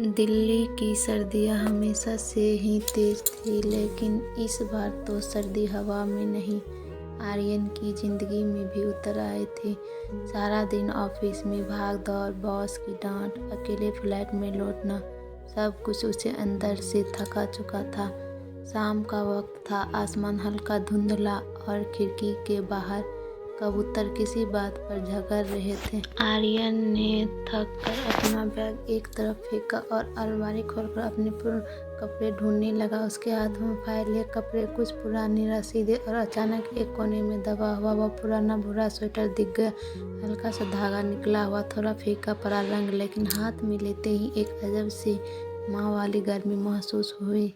दिल्ली की सर्दियाँ हमेशा से ही तेज थी, लेकिन इस बार तो सर्दी हवा में नहीं, आर्यन की ज़िंदगी में भी उतर आई थी। सारा दिन ऑफिस में भाग-दौड़, बॉस की डांट, अकेले फ्लैट में लौटना, सब कुछ उसे अंदर से थका चुका था। शाम का वक्त था, आसमान हल्का धुंधला और खिड़की के बाहर कबूतर किसी बात पर झगड़ रहे थे। आर्यन ने थक कर अपना बैग एक तरफ फेंका और अलमारी खोलकर अपने कपड़े ढूंढने लगा। उसके हाथों में फाइलें, कपड़े, कुछ पुरानी रसीदें और अचानक एक कोने में दबा हुआ वह पुराना भूरा स्वेटर दिख गया। हल्का सा धागा निकला हुआ, थोड़ा फीका पड़ा रंग, लेकिन हाथ में लेते ही एक अजब सी माँ वाली गर्मी महसूस हुई।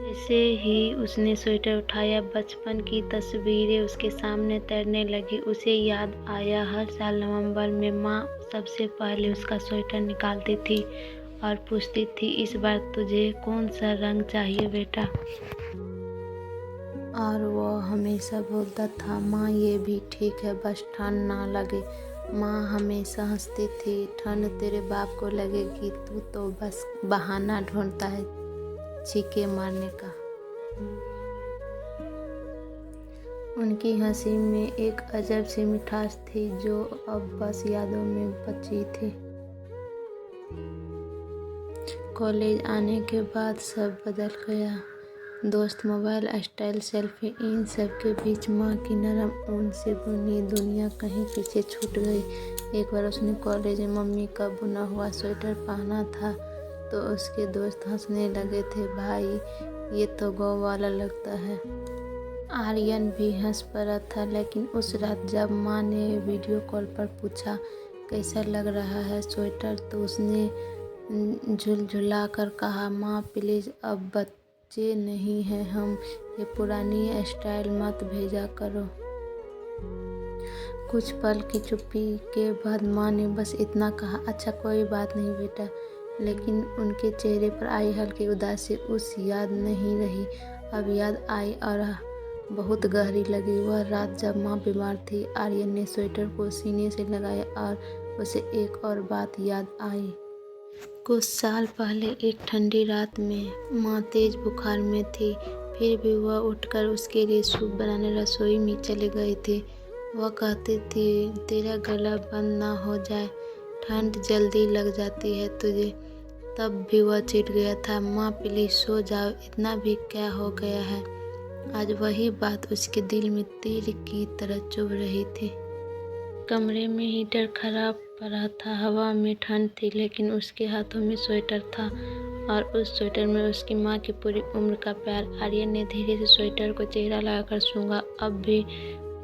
जैसे ही उसने स्वेटर उठाया, बचपन की तस्वीरें उसके सामने तैरने लगी। उसे याद आया, हर साल नवंबर में माँ सबसे पहले उसका स्वेटर निकालती थी और पूछती थी, इस बार तुझे कौन सा रंग चाहिए बेटा? और वो हमेशा बोलता था, माँ ये भी ठीक है, बस ठंड ना लगे। माँ हमेशा हंसती थी, ठंड तेरे बाप को लगेगी, तू तो बस बहाना ढूंढता है चीखे मारने का। उनकी हंसी में एक अजब सी मिठास थी जो अब बस यादों में बची थी। कॉलेज आने के बाद सब बदल गया। दोस्त, मोबाइल, स्टाइल, सेल्फी, इन सब के बीच माँ की नरम ऊन से बुनी दुनिया कहीं पीछे छूट गई। एक बार उसने कॉलेज में मम्मी का बुना हुआ स्वेटर पहना था तो उसके दोस्त हंसने लगे थे, भाई ये तो गाँव वाला लगता है। आर्यन भी हंस पड़ा था, लेकिन उस रात जब माँ ने वीडियो कॉल पर पूछा कैसा लग रहा है स्वेटर, तो उसने झुलझुला कर कहा, माँ प्लीज़ अब बच्चे नहीं हैं हम, ये पुरानी स्टाइल मत भेजा करो। कुछ पल की चुप्पी के बाद माँ ने बस इतना कहा, अच्छा कोई बात नहीं बेटा, लेकिन उनके चेहरे पर आई हल्की उदासी उस याद नहीं रही। अब याद आई और बहुत गहरी लगी। वह रात जब माँ बीमार थी, आर्यन ने स्वेटर को सीने से लगाया और उसे एक और बात याद आई। कुछ साल पहले एक ठंडी रात में माँ तेज बुखार में थी, फिर भी वह उठकर उसके लिए सूप बनाने रसोई में चले गए थे। वह कहती थी, तेरा गला बंद ना हो जाए, ठंड जल्दी लग जाती है तुझे। तब भी वह चिढ़ गया था, माँ प्लीज़ सो जाओ, इतना भी क्या हो गया है। आज वही बात उसके दिल में तीर की तरह चुभ रही थी। कमरे में हीटर खराब पड़ा था, हवा में ठंड थी, लेकिन उसके हाथों में स्वेटर था और उस स्वेटर में उसकी माँ की पूरी उम्र का प्यार। आर्यन ने धीरे से स्वेटर को चेहरा लगाकर सूंघा। अब भी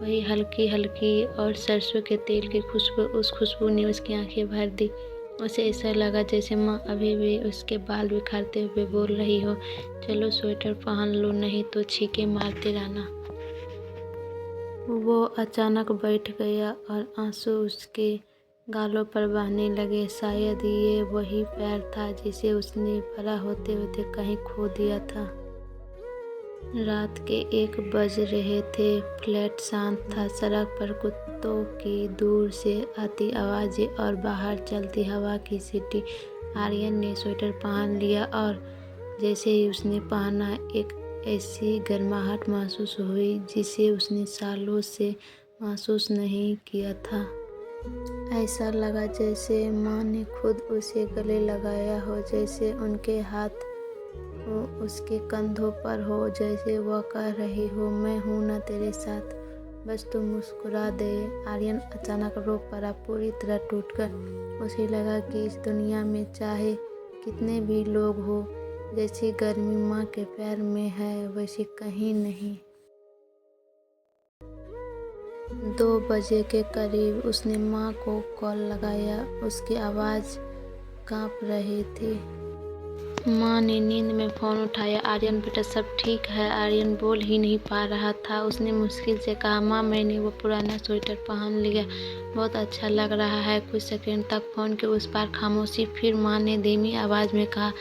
वही हल्की हल्की और सरसों के तेल की खुशबू, उस खुशबू ने उसकी आंखें भर दी। उसे ऐसा लगा जैसे माँ अभी भी उसके बाल बिखारते हुए बोल रही हो, चलो स्वेटर पहन लो, नहीं तो छींके मारते रहना। वो अचानक बैठ गया और आंसू उसके गालों पर बहने लगे। शायद ये वही प्यार था जिसे उसने बड़ा होते होते कहीं खो दिया था। रात के 1 बज रहे थे। फ्लैट शांत था। सड़क पर कुत्तों की दूर से आती आवाज़ें और बाहर चलती हवा की सीटी। आर्यन ने स्वेटर पहन लिया और जैसे ही उसने पहना, एक ऐसी गर्माहट महसूस हुई जिसे उसने सालों से महसूस नहीं किया था। ऐसा लगा जैसे माँ ने खुद उसे गले लगाया हो, जैसे उनके हाथ उसके कंधों पर हो, जैसे वह कह रही हो, मैं हूँ ना तेरे साथ, बस तू मुस्कुरा दे। आर्यन अचानक रो पड़ा, पूरी तरह टूटकर। उसे लगा कि इस दुनिया में चाहे कितने भी लोग हो, जैसी गर्मी माँ के प्यार में है वैसी कहीं नहीं। 2 बजे के करीब उसने माँ को कॉल लगाया। उसकी आवाज़ कांप रही थी। माँ ने नींद में फ़ोन उठाया, आर्यन बेटा सब ठीक है? आर्यन बोल ही नहीं पा रहा था। उसने मुश्किल से कहा, माँ मैंने वो पुराना स्वेटर पहन लिया, बहुत अच्छा लग रहा है। कुछ सेकंड तक फ़ोन के उस पार खामोशी। फिर माँ ने धीमी आवाज़ में कहा,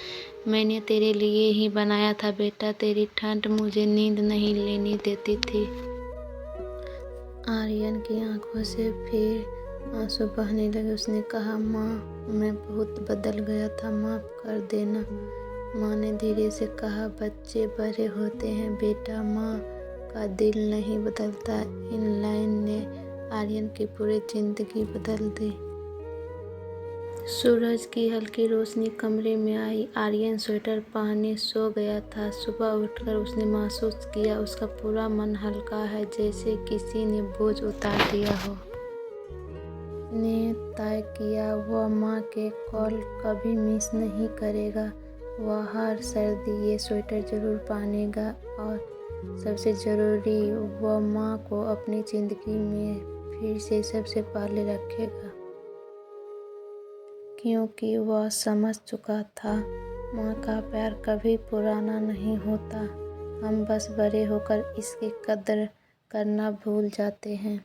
मैंने तेरे लिए ही बनाया था बेटा, तेरी ठंड मुझे नींद नहीं लेने देती थी। आर्यन की आंखों से फिर आंसू बहने लगे। उसने कहा, माँ, मैं बहुत बदल गया था, माफ़ कर देना। माँ ने धीरे से कहा, बच्चे बड़े होते हैं बेटा, माँ का दिल नहीं बदलता। इन लाइन ने आर्यन की पूरी जिंदगी बदल दी। सूरज की हल्की रोशनी कमरे में आई। आर्यन स्वेटर पहने सो गया था। सुबह उठकर उसने महसूस किया उसका पूरा मन हल्का है, जैसे किसी ने बोझ उतार दिया हो। ने तय किया वह माँ के कॉल कभी मिस नहीं करेगा। वह हर सर्दी ये स्वेटर जरूर पहनेगा और सबसे ज़रूरी, वह माँ को अपनी ज़िंदगी में फिर से सबसे पहले रखेगा, क्योंकि वह समझ चुका था माँ का प्यार कभी पुराना नहीं होता। हम बस बड़े होकर इसकी कदर करना भूल जाते हैं।